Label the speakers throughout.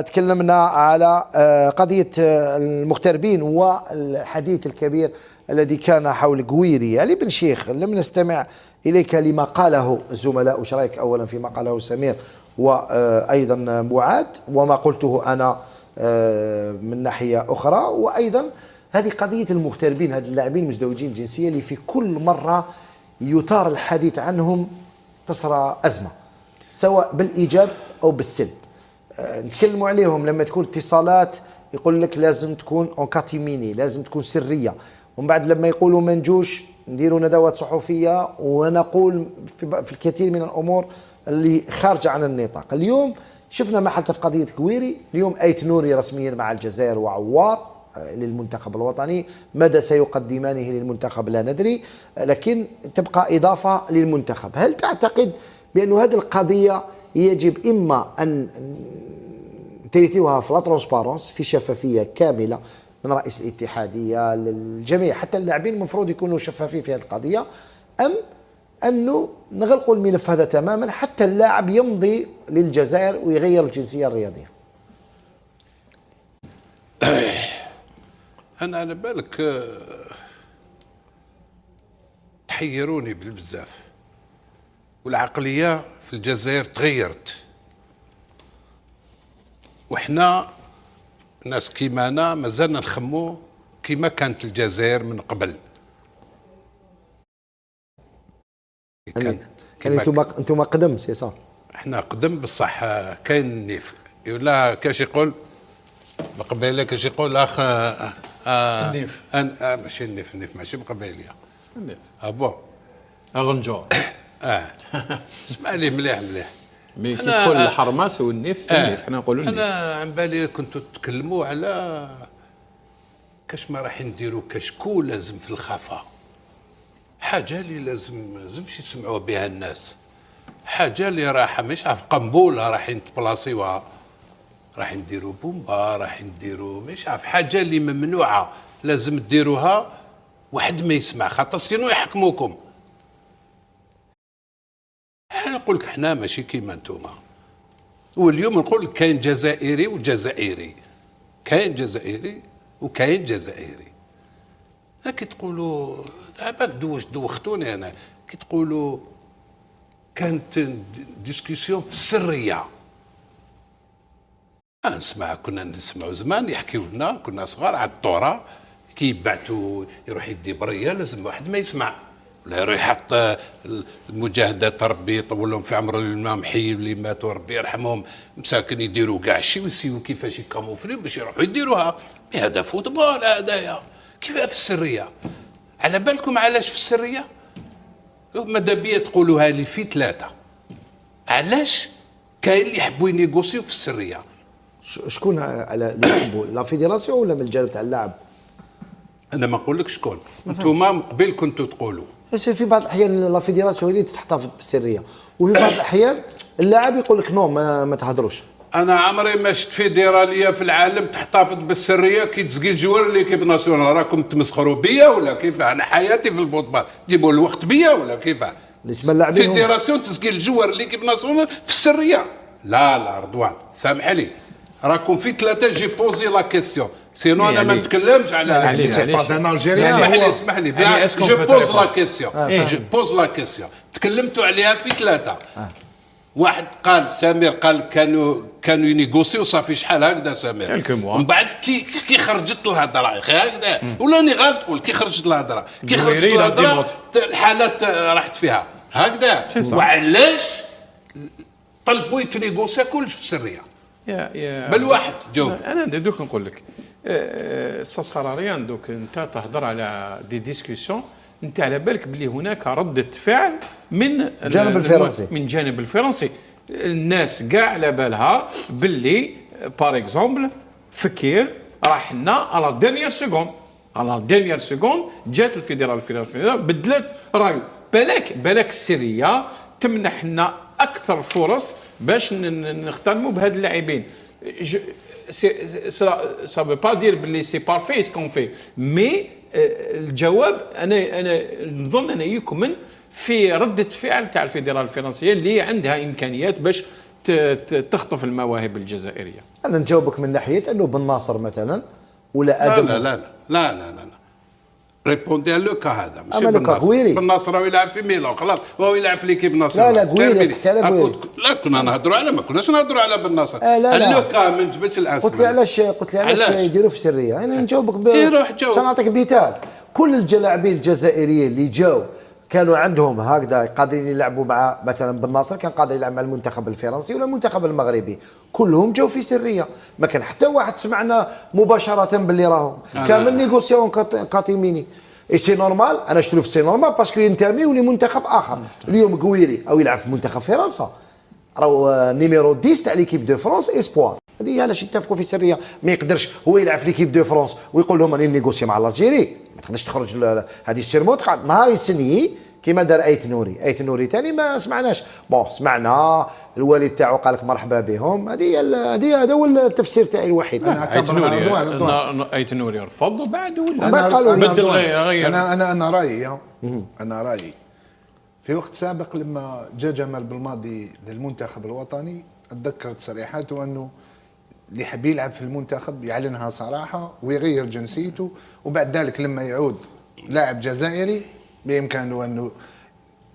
Speaker 1: تكلمنا على قضية المغتربين والحديث الكبير الذي كان حول قويري. علي بن شيخ، لم نستمع إليك لما قاله الزملاء، وش رأيك أولا فيما قاله سمير وأيضا معاذ، وما قلته أنا من ناحية أخرى، وأيضا هذه قضية المغتربين، هذه اللاعبين المزدوجين الجنسية اللي في كل مرة يثار الحديث عنهم تصرى أزمة، سواء بالإيجاب أو بالسلب. نتكلموا عليهم لما تكون اتصالات يقول لك لازم تكون اونكاتيميني، لازم تكون سريه، ومن بعد لما يقولوا ما نجوش نديروا ندوات صحفيه ونقول في الكثير من الامور اللي خارجه عن النطاق. اليوم شفنا ما حدث في قضيه كويري، اليوم ايت نوري رسميا مع الجزائر وعوار للمنتخب الوطني، ماذا سيقدمانه للمنتخب لا ندري، لكن تبقى اضافه للمنتخب. هل تعتقد بأن هذه القضيه يجب إما أن تريتوها في لا ترونسبارونس، في شفافية كاملة من رئيس الاتحادية للجميع، حتى اللاعبين المفروض يكونوا شفافين في هذه القضية، أم أنه نغلقوا الملف هذا تماما حتى اللاعب يمضي للجزائر ويغير الجنسية الرياضية؟
Speaker 2: أنا على بالك تحيروني بالبزاف، والعقلية في الجزائر تغيرت، وإحنا ناس كيمانا مازالنا نخمو كيما كانت الجزائر من قبل.
Speaker 1: انتم قدم سي صح؟
Speaker 2: احنا قدم بصح. كاين النيف ولا كاش يقول بقبيله، كاش يقول اخ
Speaker 3: النيف
Speaker 2: ماشي النيف، النيف ماشي بقبيليه النيف بون
Speaker 3: اغنجور.
Speaker 2: اسمع لي مليح مليح.
Speaker 3: مي كي تقول الحرماس والنيف النيف، حنا نقولوا النيف.
Speaker 2: انا عن بالي كنتوا تتكلموا على كاش ما راح نديروا كشكول لازم في الخفاء، حاجه اللي لازمش يسمعوا بها الناس، حاجه اللي راح مش عارف قنبوله راح نتبلاصيوها، راح نديروا بومبا، راح نديروا مش عارف حاجه اللي ممنوعه لازم تديروها واحد ما يسمع، خاطر سينو يحكموكم. انا نقول لك احنا ماشي كيما نتوما، واليوم نقول لك كاين جزائري وجزائري، كاين جزائري وكاين جزائري. كي تقولوا عباك دوختوني انا، كي تقولوا كانت ديسكسيون في السريه، نسمع كنا نسمعوا زمان يحكيوا لنا كنا صغار على الطوره، كي يبعثوا يروح يدي بريه لازم واحد ما يسمع، ولا يروح يحط المجاهدات ربي يطول لهم في عمر المامحي اللي ماتوا ربي يرحمهم مساكن، يديروا كاع الشيء ويسيو كيفاش يكاموفليو باش يروحوا يديروها بهذا فوتبول هذايا كيف في السريه. على بالكم علاش في السريه؟ ماذا بيا تقولوها لي في ثلاثه، علاش كاين اللي يحبوا ينيغوسيو في السريه؟
Speaker 1: شكون على اللي يحبوا لا فيدراسيون ولا من الجانب تاع اللاعب؟
Speaker 2: انا ما نقولك شكون، انتوما من قبل كنتوا تقولوا
Speaker 1: بس في بعض الاحيان لا فيدراسيون اللي تحتفظ بالسريه، وفي بعض الاحيان اللاعب يقول لك نو ما تهضروش.
Speaker 2: انا عمري ما شفت فيدراليه في العالم تحتفظ بالسريه كي تسقي الجوار ليكيب ناسيونال. راكم تمسخروا بيا ولا كيف؟ انا حياتي في الفوتبال جيبوا الوقت بيا ولا كيف؟
Speaker 1: اسم اللاعبين
Speaker 2: فيدراسيون تسقي الجوار ليكيب ناسيونال في السريه؟ لا رضوان سامح لي، راكم في ثلاثه جي بوزي لا كيستيون، سينو انا ما نتكلمش على اسمح لي جو بوز لا كيستيون، جو بوز لا كيستيون. تكلمتوا عليها في ثلاثه، واحد قال سمير قال كانوا ينيغوسيو صافي شحال هكذا سمير، ومن بعد كي خرجت الهضره هكذا ولا ني غلط تقول كي خرجت الهضره الحالات راحت فيها هكذا. وعلاش طلبوا يتنيغوسيا كلش في السريه؟ بل واحد جاوب.
Speaker 3: انا دوك نقول لك السراريان دوك انت تهضر على دي ديسكسيون، انت على بالك بلي هناك ردة فعل من
Speaker 1: الجانب الفرنسي،
Speaker 3: من الجانب الفرنسي. الناس كاع على بالها باللي بار اكزومبل فكير راح لنا على ديرنيير سكوند جات الفيدرال بدلت رايو. بالك السريه تمنح لنا اكثر فرص باش نختموا بهاد اللاعبين. ça veut pas dire بلي سي بارفي سكون في، مي الجواب انا نظن انه يكمن في رده فعل تاع الفيدرال الفرنسيه اللي عندها امكانيات باش تخطف المواهب الجزائريه.
Speaker 1: انا نجاوبك من ناحيه انه بن ناصر مثلا ولا
Speaker 2: لا
Speaker 1: ادم.
Speaker 2: لا لا لا لا لا لا ريبوندي على لوكا هذا ماشي
Speaker 1: أما لوكا غويري.
Speaker 2: بن ناصر راهو يلعب في ميلان خلاص وهو يلعب في ليكيب ناصر.
Speaker 1: لا غويري، تحكي على غويري.
Speaker 2: لا كنا نهضروا على ما كناش نهضروا على بن ناصر.
Speaker 1: لا.
Speaker 2: لوكا ما نجبدش الاسم.
Speaker 1: قلت لي علاش يديروا في سريه. انا نجاوبك
Speaker 2: يروح جاوب.
Speaker 1: سنعطيك مثال. كل اللاعبين الجزائريين اللي جاوا كانوا عندهم هكذا قادرين يلعبوا مع مثلا بن ناصر، كان قادر يلعب مع المنتخب الفرنسي ولا المنتخب المغربي، كلهم جاوا في سريه، ما كان حتى واحد سمعنا مباشره باللي راهم كامل نيغوسيون كاتيميني. اي سي نورمال، انا شفتو في سي نورمال باسكو ينتمي لمنتخب اخر. اليوم قويري او يلعب في منتخب فرنسا، راهو نيميرو 10 تاع ليكيب دو فرونس اسبوار. هذه علاش يتفقوا في سريه. ما يقدرش هو يلعب في ليكيب دو فرونس ويقول لهم راني نيغوسي مع الجيري، ما تقدرش تخرج هذه السيرموت نهار يسني كيما دار ايت نوري ثاني ما سمعناش. سمعنا الوالد تاعو قال لك مرحبا بهم. هذا هو التفسير تاعي الوحيد.
Speaker 3: ايت نوري رفض وبعد ولا
Speaker 1: بعد قالوا
Speaker 3: بدل غير.
Speaker 4: انا رايي في وقت سابق لما جاء جمال بالماضي للمنتخب الوطني اتذكر تصريحاته انه اللي يحب يلعب في المنتخب يعلنها صراحه ويغير جنسيته، وبعد ذلك لما يعود لاعب جزائري بامكانه انه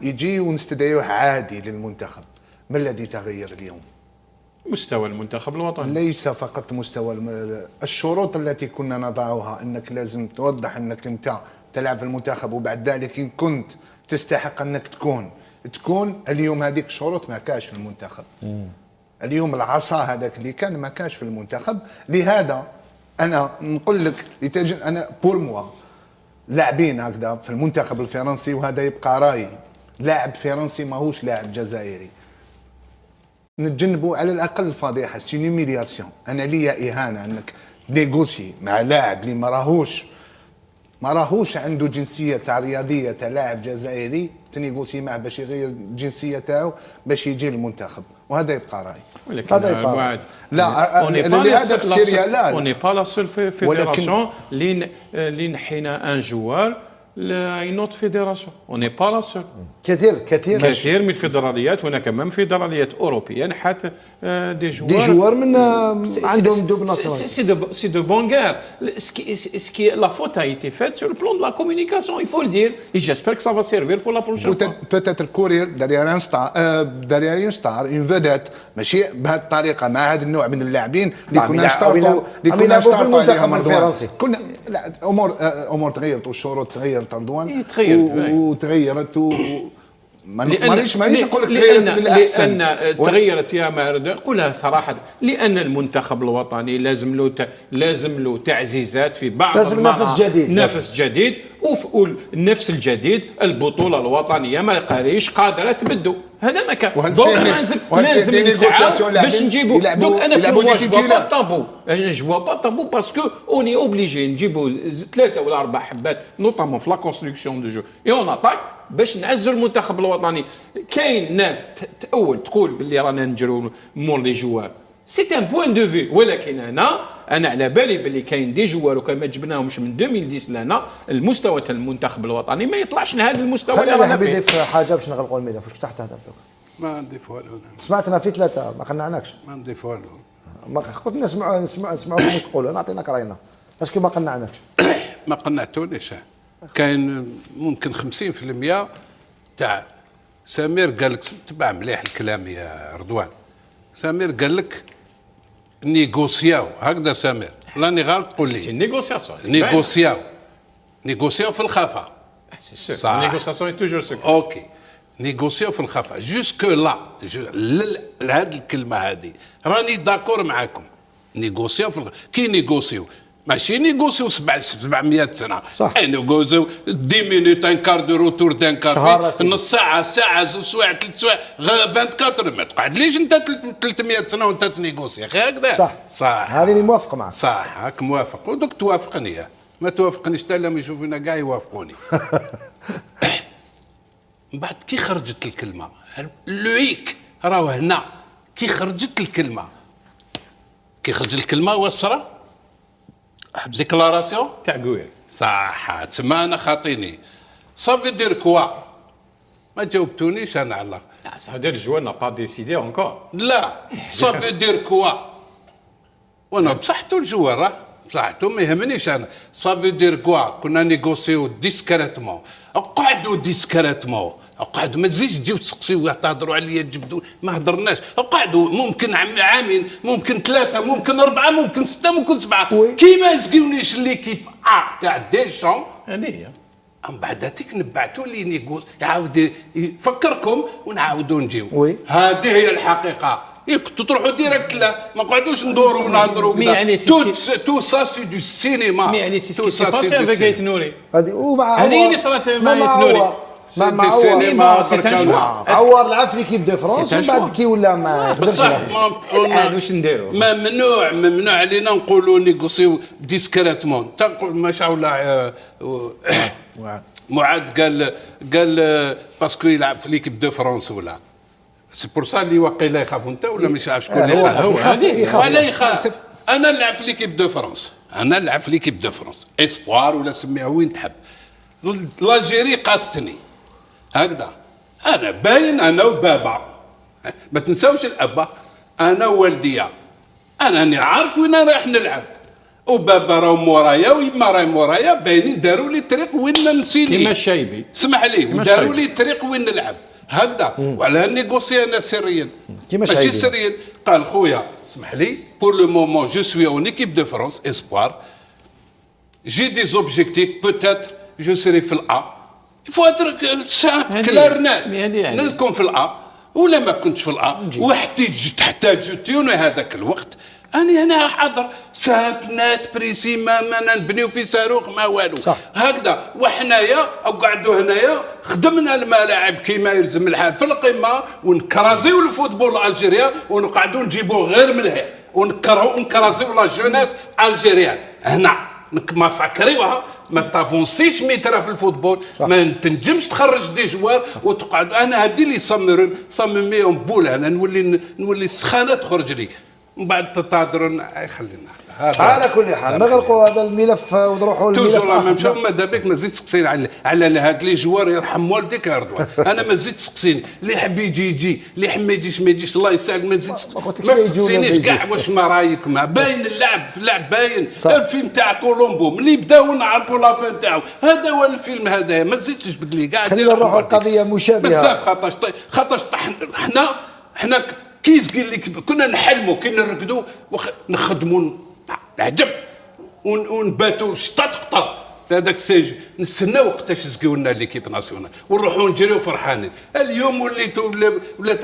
Speaker 4: يجي ونستدعيه عادي للمنتخب. ما الذي تغير اليوم؟
Speaker 3: مستوى المنتخب الوطني.
Speaker 4: ليس فقط مستوى الشروط التي كنا نضعها انك لازم توضح انك انت تلعب في المنتخب، وبعد ذلك ان كنت تستحق انك تكون اليوم هذيك الشروط ما كاش في المنتخب. اليوم العصا هذاك اللي كان ما كاش في المنتخب. لهذا انا نقول لك انا بور موا لاعبين هكذا في المنتخب الفرنسي، وهذا يبقى رايي، لاعب فرنسي ماهوش لاعب جزائري. نتجنبوا على الاقل الفضيحه، سي نيميلياسيون. انا ليا اهانه انك نيغوسي مع لاعب اللي ما راهوش عنده جنسيه تاع رياضيه تاع لاعب جزائري، تنيغوسي معه باش يغير الجنسيه تاعو باش يجي للمنتخب، وهذا يبقى رايي.
Speaker 3: ولكن
Speaker 4: لا لهذا في سوريا لا
Speaker 3: اون با لا سول فيدراسيون اللي نحينا ان جوار لاين اوت فيدراسيون. اون با لا سول. كثير من الفيدراليات، هناك من فيدراليات اوروبيه نحات دي جوار
Speaker 1: من عندهم دوبل ناسيونال.
Speaker 3: سي دو بون غير. سكي لا فوت a été faite sur le plan de la communication, il faut le dire, et j'espère que ça va servir pour la prochaine fois.
Speaker 4: Peut-être courir derrière un star, une vedette، ماشي بهذه الطريقه مع هذا النوع من اللاعبين اللي كنا نشترطوا
Speaker 1: في المنتخب الفرنسي.
Speaker 4: كنا لا امور تغيرت والشروط تغيرت رضوان، وتغيرت مانيش نقول لك تغيرت للاحسن.
Speaker 3: لان تغيرت يا مارد، قولها صراحه، لان المنتخب الوطني لازم له تعزيزات في بعض،
Speaker 1: لازم
Speaker 3: نفس جديد والنفس الجديد. البطوله الوطنيه ما قادره تبدو، هذا ما كان. لازم نسعى باش نجيبوا. دونك انا جو فوا با طابو باسكو اوني اوبليجي نجيبوا 3 ولا 4 حبات نوطامون في لا كونستركسيون دو جو اي اون اتاك باش نعزوا المنتخب الوطني. كاين ناس تقول باللي رانا نجروا مور لي جوار، سي ان بوين دو في، ولكن انا على بالي باللي كاين دي جوار وكان ما جبناهمش من 2010 لهنا. المستوى تاع المنتخب الوطني ما يطلعش لهذا المستوى اللي رانا فيه.
Speaker 1: في حاجه باش نغلقوا الميدان. فاش تحت هذا
Speaker 2: ما نضيف والو.
Speaker 1: سمعتنا في 3 ما قنعناكش.
Speaker 2: ما نضيف والو.
Speaker 1: ما كنت نسمعوا واش تقولوا، نعطيناك راينا باسكو ما قنعناكش.
Speaker 2: ما قنعتونيش. كاين ممكن 50% تاع سمير قال لك، تبع مليح الكلام يا رضوان. سمير قال لك نيغوسياو هكذا. سمير راني غلط تقول لي نيغوسياو في الخفا.
Speaker 3: صح، نيغوسياسيون توجور سكري.
Speaker 2: اوكي، نيغوسياو في الخفا جوسكو لا. هذه الكلمه هذه راني داكور معاكم. نيغوسياو في الخفا. كي نيغوسيو ماشي نيغوسيو 700 سنه،
Speaker 1: صح.
Speaker 2: نيغوسيو 10 مينوت ان كار دو روتور دان كافي، نص ساعه 2 سوايع 3 سوايع 24. ما تقعدليش انت 300 سنه وانت تنيغوسي اخي هكذا. صح
Speaker 1: هذه اللي موافق معك.
Speaker 2: صح، هاك موافق. ودوك توافقني، ما توافقنيش حتى لما يشوفونا كاع يوافقوني. من بعد كي خرجت الكلمه لويك راهو هنا، كي خرجت الكلمه وصرا ديكلاراسيون
Speaker 3: تاع قوير.
Speaker 2: صح، تسمى انا خاطيني. صافي دير كوا ما جاوبتونيش انا على
Speaker 3: Ça veut dire le joueur n'a pas décidé encore.
Speaker 2: لا صافي دير كوا وانا بصحتو الجوار بصحتو ما يهمنيش انا صافي دير كوا كنا نيغوسيو ديسكريتمون اقعدوا ديسكريتمون اقعدوا ما تزيدش تجيو تسقسيو تهضروا عليا تجبدوا ما هضرناش اقعدوا ممكن عامين ممكن 3 ممكن 4 ممكن 6 ممكن 7 كيما يسقيونيش ليكيب تاع ديشون
Speaker 3: هذه هي.
Speaker 2: من بعد هذيك نبعثوا لي نيغوس يعاود يفكركم ونعاودوا نجيو
Speaker 1: وي.
Speaker 2: هذه هي الحقيقه كنتوا تروحوا ديريكت لا ما نقعدوش ندوروا ونهضروا
Speaker 3: مي يعني
Speaker 2: تو سا سي دو سينما
Speaker 3: مي يعني سي سكي سي باسي افيك ايت نوري.
Speaker 1: هذه ومع
Speaker 3: هذه اللي صارت مع
Speaker 1: مع
Speaker 3: نوري.
Speaker 1: عوار. مع
Speaker 2: دي
Speaker 1: عوار
Speaker 2: سينما
Speaker 3: سي ان شوا.
Speaker 1: عوار لعب في ليكيب دو فرنسا
Speaker 3: سي ان
Speaker 1: ومن بعد
Speaker 3: شوا.
Speaker 1: كي ولا ما يقدرش
Speaker 2: بصح
Speaker 1: يلعب.
Speaker 3: الان واش نديروا؟
Speaker 2: ممنوع علينا نقولوا نيغوسيو ديسكريتمون تنقول ما شاء الله معاد قال باسكو يلعب في ليكيب دو فرنسا ولا سي بور سا اللي واقيلا يخافوا انت ولا مش عارف شكون اللي قال
Speaker 3: هو هذه.
Speaker 2: ولا يخاف انا نلعب في ليكيب دو فرنسا انا نلعب في ليكيب دو فرنسا اسبوار ولا سميها وين تحب الجيري قاستني هكذا انا باين انا وبابا ما تنساوش الابا انا ووالديا انا راني عارف وين رايح نلعب وبابا راهو مورايا ويما راهي مورايا باينين داروا لي الطريق وين نسيني
Speaker 3: كيما الشايبي.
Speaker 2: اسمح لي داروا لي الطريق وين نلعب هكذا وعلى نيغوسي انا سريا
Speaker 1: كيما
Speaker 2: ماشي
Speaker 1: شايبي.
Speaker 2: سريا قال خويا اسمح لي بور لو مومون جو سوي اون ايكيب دو فرانس اسبوار جي دي زوبجيكتيف بوتيتر جو سيري في الأ يفو اتر سامبل كلار
Speaker 3: يعني.
Speaker 2: نكون في الأ ولا ما كنتش في الأ تحتاجوني هذاك الوقت أنا هنا حاضر سامبل نات بريسي ما نبنيو في صاروخ ما والو
Speaker 1: صح.
Speaker 2: هكذا وحنايا قعدوا هنايا خدمنا الملاعب كيما يلزم الحال في القمه ونكرازيو الفوتبول الجيريان ونقعدوا نجيبوه غير من هنا ونكرازيو لا جونيس الجيريان هنا مساكريوها ما تافونسيش متر في الفوتبول
Speaker 1: صح.
Speaker 2: ما تنجمش تخرج دي جوار وتقعد انا هذه اللي صمميهم بول انا نولي السخانه تخرج لي من بعد تهضرون خلينا
Speaker 1: على كل حال نغلقوا هذا الملف ونروحوا للملف
Speaker 2: توجور ما
Speaker 1: آخر.
Speaker 2: مشى ما دابك ما زيد تسقسيني على هاد لي جوار يرحم والديك يا رضوان انا ما زيد تسقسيني اللي يحب يجي اللي يحب ما يجيش الله يساعد ما زيد
Speaker 1: قلتلكش
Speaker 2: ما
Speaker 1: لا يجي ولا ما
Speaker 2: تسقسينيش
Speaker 1: يجيش.
Speaker 2: كاع واش ما رايك ما باين اللعب باين
Speaker 1: صح.
Speaker 2: الفيلم تاع كولومبو ملي بداو نعرفوا لافان تاعو هذا هو الفيلم هذا ما تزيدش تجبد لي كاع
Speaker 1: خلينا نروحوا لقضيه مشابهه
Speaker 2: بزاف خاطرش حنا كيس قال لك كنا نحلموا كي نرقدوا نخدموا العجب ونباتوا شتا تقطر في هذاك السجن نستناو وقتاش يسقيو لنا ليكيب ناسيونال ونروحوا نجريو فرحانين اليوم وليتوا ولا